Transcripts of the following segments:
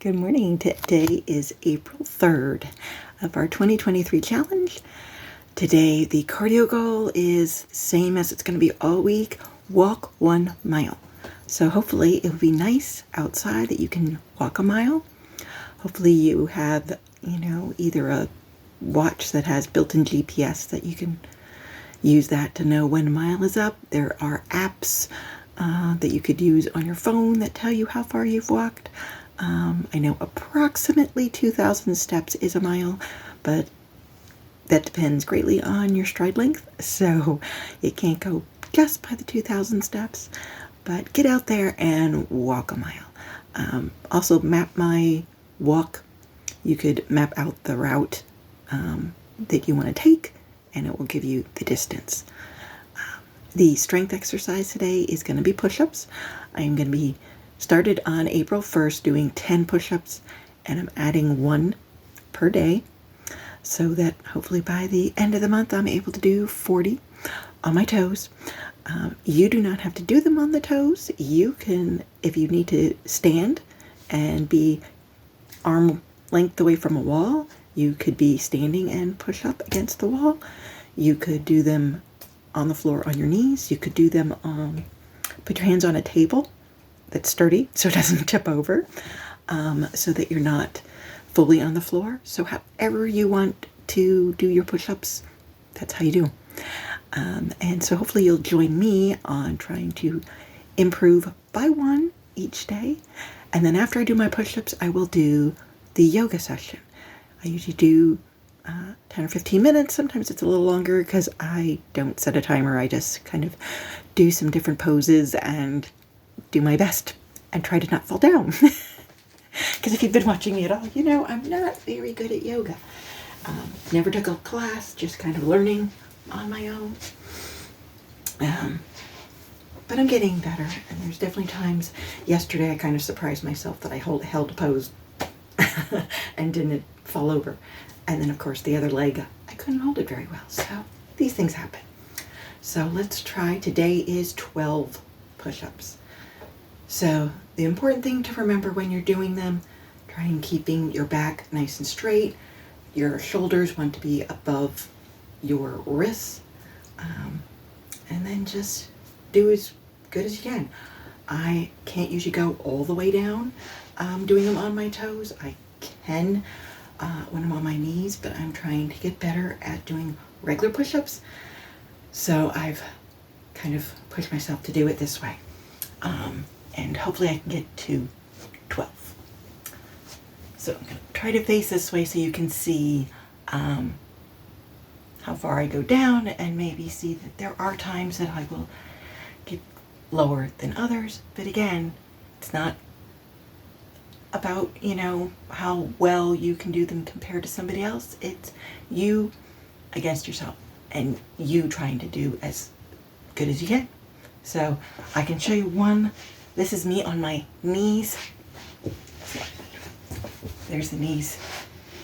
Good morning. Today is April 3rd of our 2023 challenge. Today, the cardio goal is same as it's going to be all week. Walk 1 mile. So hopefully it will be nice outside that you can walk a mile. Hopefully you have, either a watch that has built-in GPS that you can use that to know when a mile is up. There are apps that you could use on your phone that tell you how far you've walked. I know approximately 2,000 steps is a mile, but that depends greatly on your stride length, so it can't go just by the 2,000 steps, but get out there and walk a mile. Also map my walk. You could map out the route that you want to take, and it will give you the distance. The strength exercise today is going to be push-ups. I am going to be started on April 1st doing 10 push-ups, and I'm adding 1 per day so that hopefully by the end of the month I'm able to do 40 on my toes. You do not have to do them on the toes. You can, if you need to stand and be arm length away from a wall, you could be standing and push up against the wall. You could do them on the floor on your knees. You could do them put your hands on a table that's sturdy so it doesn't tip over, so that you're not fully on the floor. So however you want to do your push-ups, that's how you do. And so hopefully you'll join me on trying to improve by 1 each day. And then after I do my push-ups, I will do the yoga session. I usually do 10 or 15 minutes. Sometimes it's a little longer because I don't set a timer. I just kind of do some different poses and do my best and try to not fall down. Because if you've been watching me at all, you know I'm not very good at yoga. Never took a class, just kind of learning on my own. But I'm getting better, and there's definitely times. Yesterday I kind of surprised myself that I held a pose and didn't fall over. And then of course the other leg, I couldn't hold it very well. So these things happen. So let's try. Today is 12 push-ups. So the important thing to remember when you're doing them, try and keeping your back nice and straight. Your shoulders want to be above your wrists. And then just do as good as you can. I can't usually go all the way down doing them on my toes. I can when I'm on my knees, but I'm trying to get better at doing regular push-ups. So I've kind of pushed myself to do it this way. And hopefully I can get to 12. So I'm going to try to face this way so you can see how far I go down, and maybe see that there are times that I will get lower than others. But again, it's not about, how well you can do them compared to somebody else. It's you against yourself, and you trying to do as good as you can. So I can show you one. This is me on my knees. There's the knees,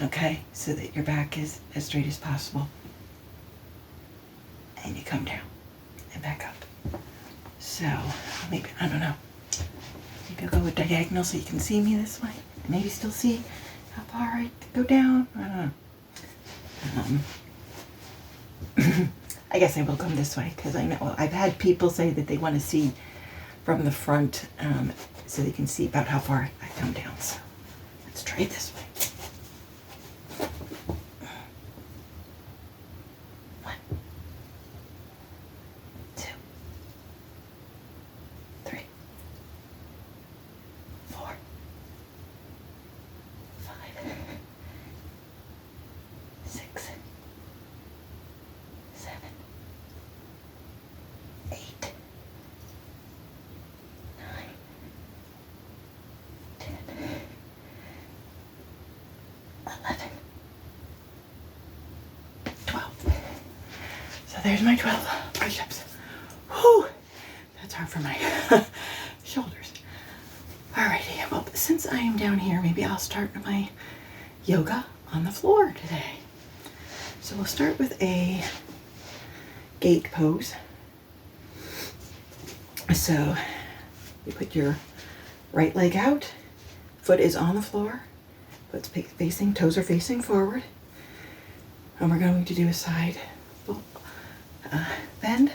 okay? So that your back is as straight as possible. And you come down and back up. So maybe, I don't know. Maybe I'll go with diagonal so you can see me this way. Maybe still see how far I go down. I don't know. I guess I will come this way because I know I've had people say that they want to see from the front, so they can see about how far I come down. So let's try it this way. 1, 2, 3, 4, 5, 6, 7, 8, 9, 10, 11, 12. So there's my 12 push-ups. Whew, that's hard for my shoulders. Alrighty, well, since I am down here, maybe I'll start my yoga on the floor today. So we'll start with a gate pose. So you put your right leg out, Foot is on the floor. Foot's facing, toes are facing forward. And we're going to do a side bend.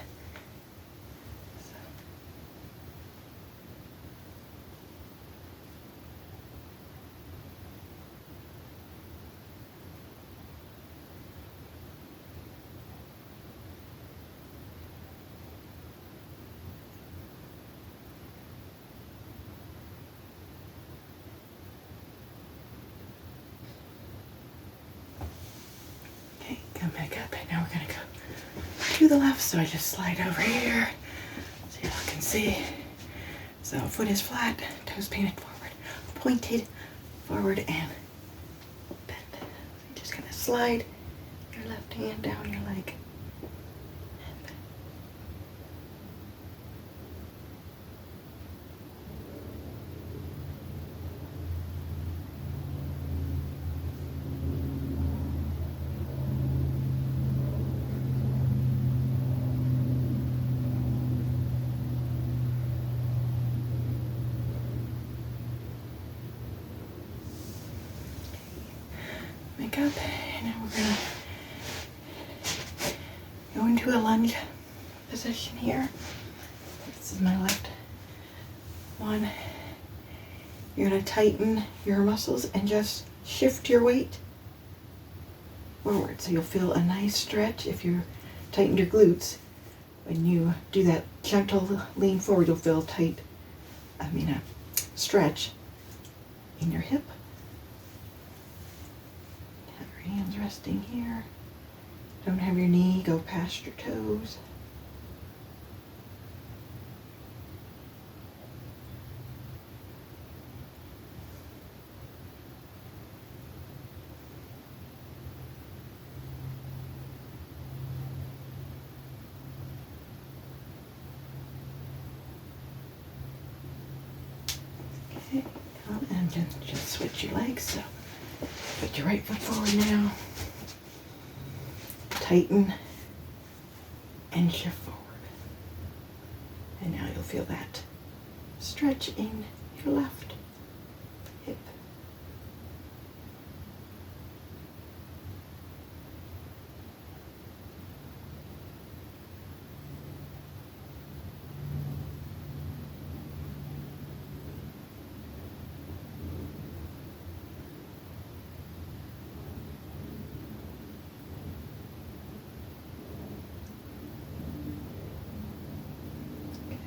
Okay, come back up, and now we're gonna go to the left. So I just slide over here so y'all can see. So foot is flat, toes pointed forward, and bend. So you're just gonna slide your left hand down your leg. And bend. Back up, and now we're gonna go into a lunge position here. This is my left one. You're gonna tighten your muscles and just shift your weight forward. So you'll feel a nice stretch if you tightened your glutes. When you do that gentle lean forward, you'll feel a stretch in your hip. Have your hands resting here. Don't have your knee go past your toes. Okay, come and just switch your legs. So put your right foot forward now. Tighten and shift forward. And now you'll feel that stretch in your left hip.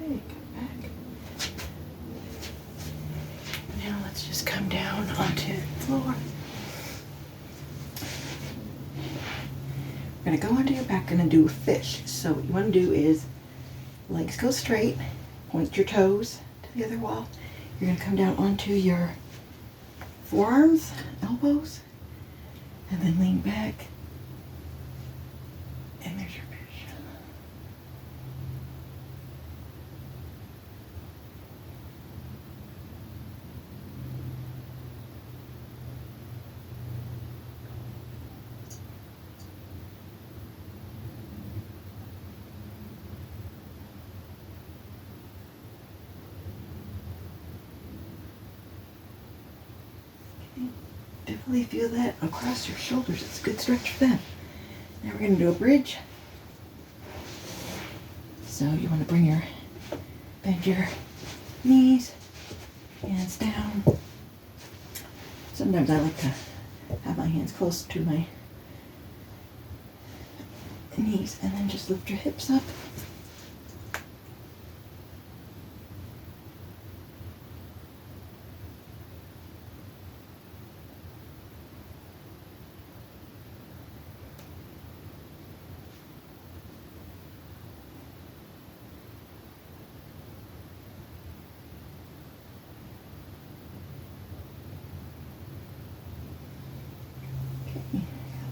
Okay, come back. Now let's just come down onto the floor. We're gonna go onto your back, gonna do a fish. So what you wanna do is legs go straight, point your toes to the other wall. You're gonna come down onto your forearms, elbows, and then lean back. And there's your fish. Definitely feel that across your shoulders. It's a good stretch for that. Now we're going to do a bridge. So you want to bend your knees, hands down. Sometimes I like to have my hands close to my knees, and then just lift your hips up.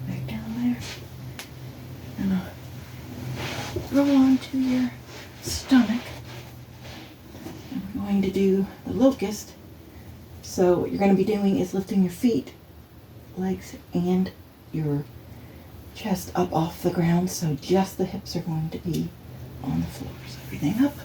Back down there. And roll onto your stomach. And we're going to do the locust. So what you're going to be doing is lifting your feet, legs, and your chest up off the ground. So just the hips are going to be on the floor. So everything up.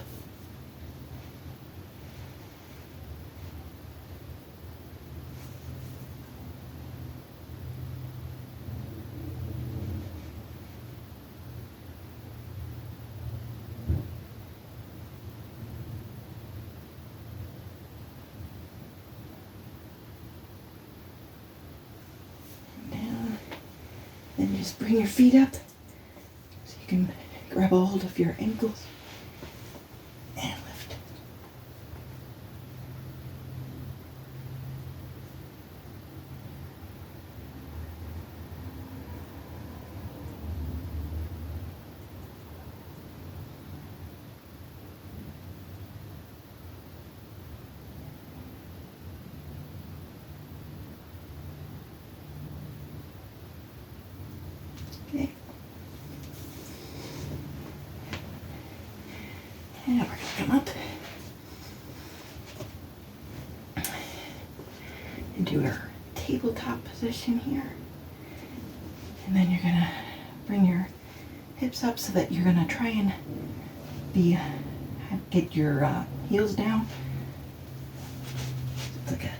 And just bring your feet up so you can grab a hold of your ankles and lift. Okay. And we're going to come up into our tabletop position here. And then you're going to bring your hips up so that you're going to try and get your heels down. It's like a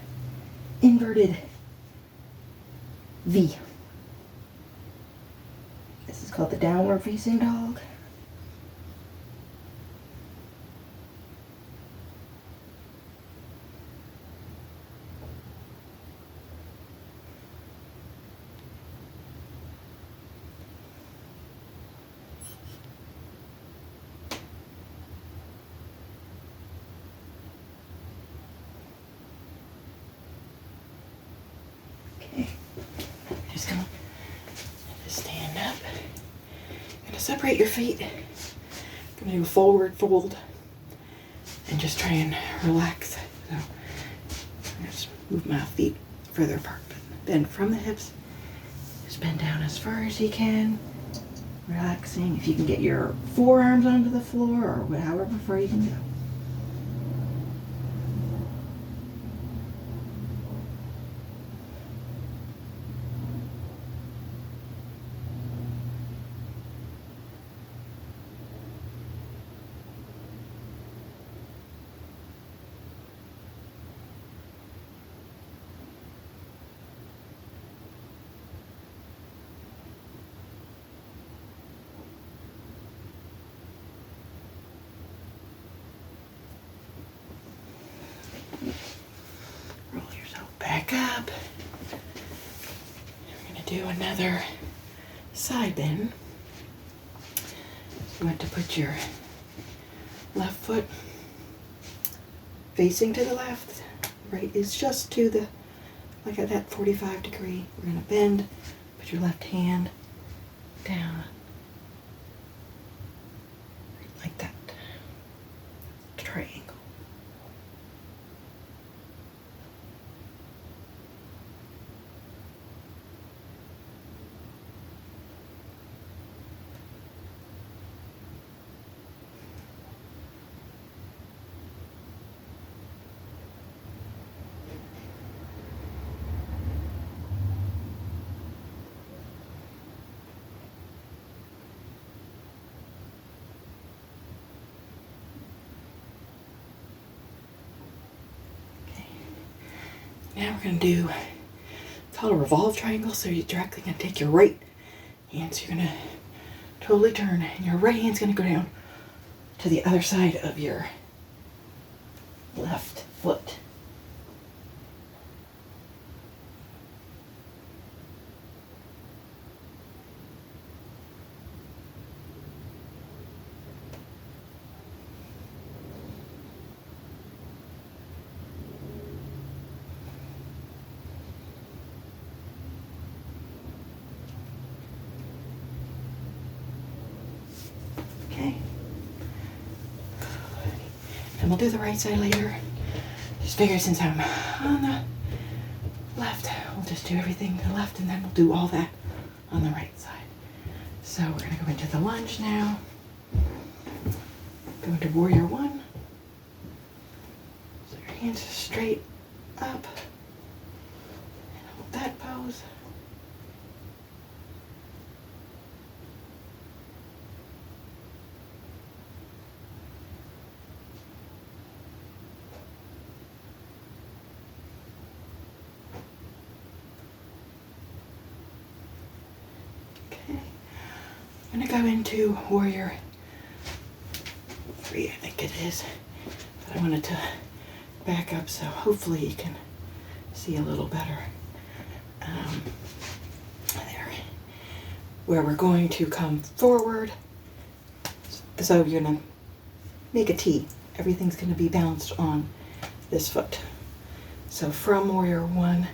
inverted V. This is called the downward facing dog. Okay, just gonna stand up. Gonna separate your feet. Gonna do a forward fold and just try and relax. So just move my feet further apart. Bend from the hips. Just bend down as far as you can. Relaxing. If you can get your forearms onto the floor or however far you can go. Roll yourself back up. We're going to do another side bend. You want to put your left foot facing to the left. Right is just to the, like at that 45 degree. We're going to bend, put your left hand down. Like that. Triangle. Now we're going to do, it's called a revolve triangle, so you're directly going to take your right hand, so you're going to totally turn, and your right hand's going to go down to the other side of your left foot. Okay. And we'll do the right side later. Just figure since I'm on the left, we'll just do everything to the left and then we'll do all that on the right side. So we're going to go into the lunge now. Go into warrior one. So your hands are straight up. And hold that pose. I'm going to go into warrior 3, I think it is. But I wanted to back up so hopefully you can see a little better. There. where we're going to come forward. So you're gonna make a T. Everything's gonna be balanced on this foot. So from warrior one,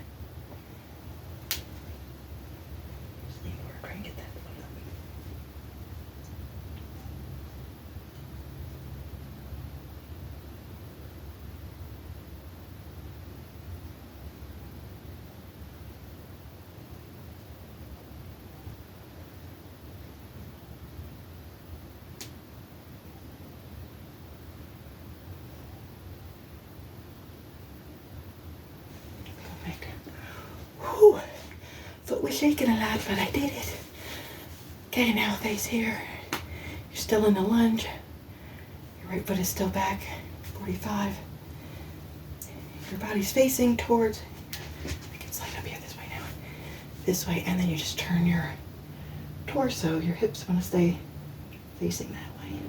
try and get that foot up. Whew. Foot was shaking a lot, but I did it. Okay, now face here. You're still in the lunge. Your right foot is still back, 45. Your body's facing towards, I can slide up here this way now. This way, and then you just turn your torso. Your hips want to stay facing that way.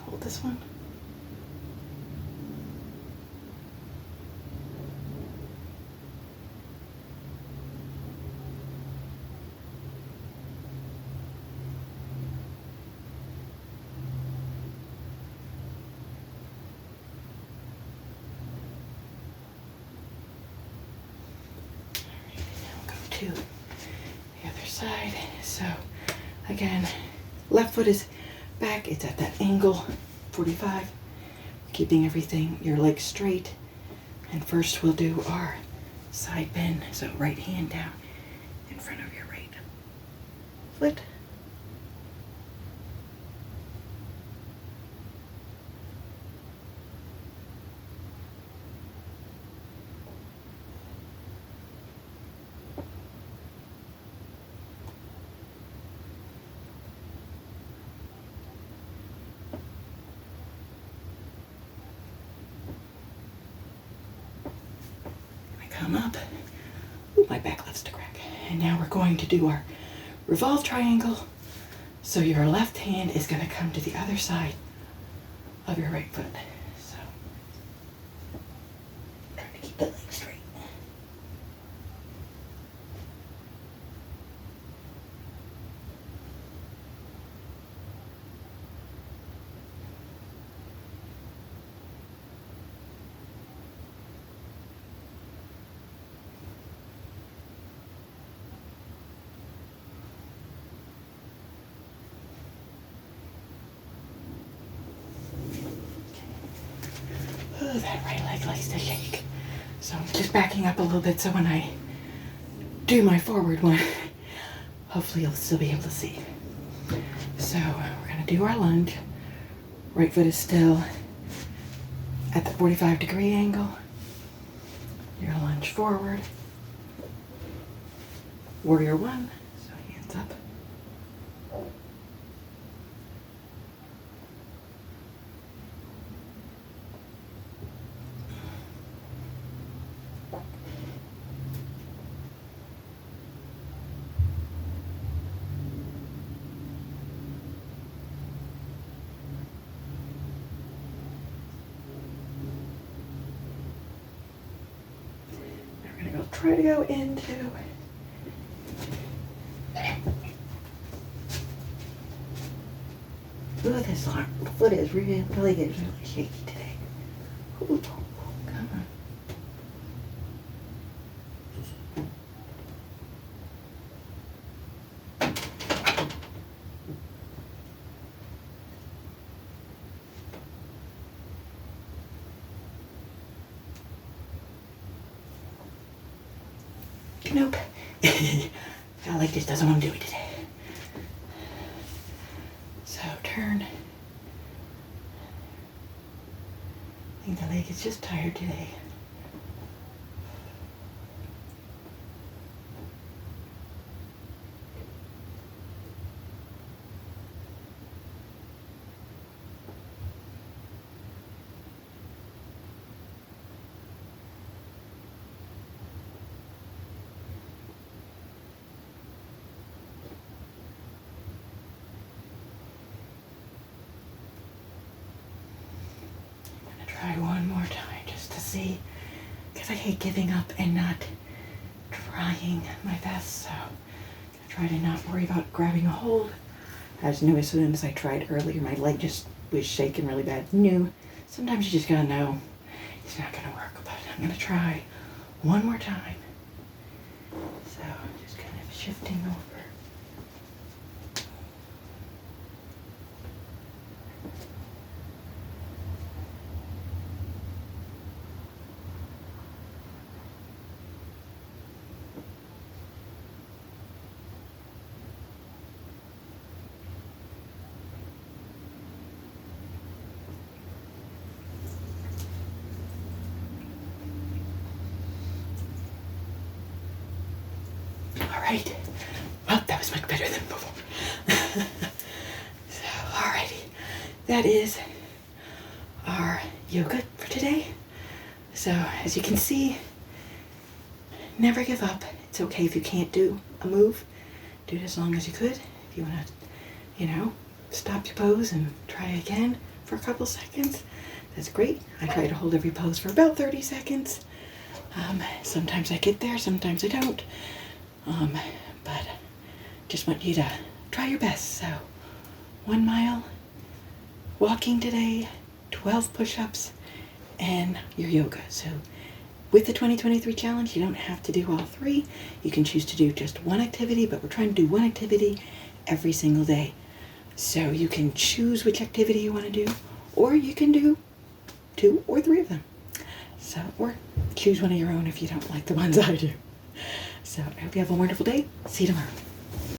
Hold this one. To the other side. So again, left foot is back, it's at that angle, 45, keeping everything, your legs straight. And first we'll do our side bend. So right hand down in front of your right foot. Come up. Ooh, my back loves to crack. And now we're going to do our revolve triangle. So your left hand is going to come to the other side of your right foot. So try to keep the leg straight. Oh, that right leg likes to shake. So I'm just backing up a little bit so when I do my forward one, hopefully you'll still be able to see. So we're gonna do our lunge. Right foot is still at the 45-degree angle. You're gonna lunge forward. Warrior one, so hands up. Try to go into this foot is really shaky today. Ooh, come on. Nope. Felt like this doesn't want to do it today. So turn. I think the leg is just tired today. Try one more time just to see, because I hate giving up and not trying my best. So I'm gonna Try to not worry about grabbing a hold. I just knew as soon as I tried earlier, my leg just was shaking really bad. Knew. Sometimes you just gotta know it's not gonna work, but I'm gonna try one more time. So just kind of shifting over. Alright, well, that was much better than before. So, alrighty, that is our yoga for today. So, as you can see, never give up. It's okay if you can't do a move. Do it as long as you could. If you want to, stop your pose and try again for a couple seconds, that's great. I try to hold every pose for about 30 seconds. Sometimes I get there, sometimes I don't. But just want you to try your best. So 1 mile walking today, 12 push-ups, and your yoga. So with the 2023 challenge, you don't have to do all 3. You can choose to do just one activity, but we're trying to do one activity every single day. So you can choose which activity you want to do, or you can do 2 or 3 of them. So, or choose one of your own if you don't like the ones I do. So I hope you have a wonderful day. See you tomorrow.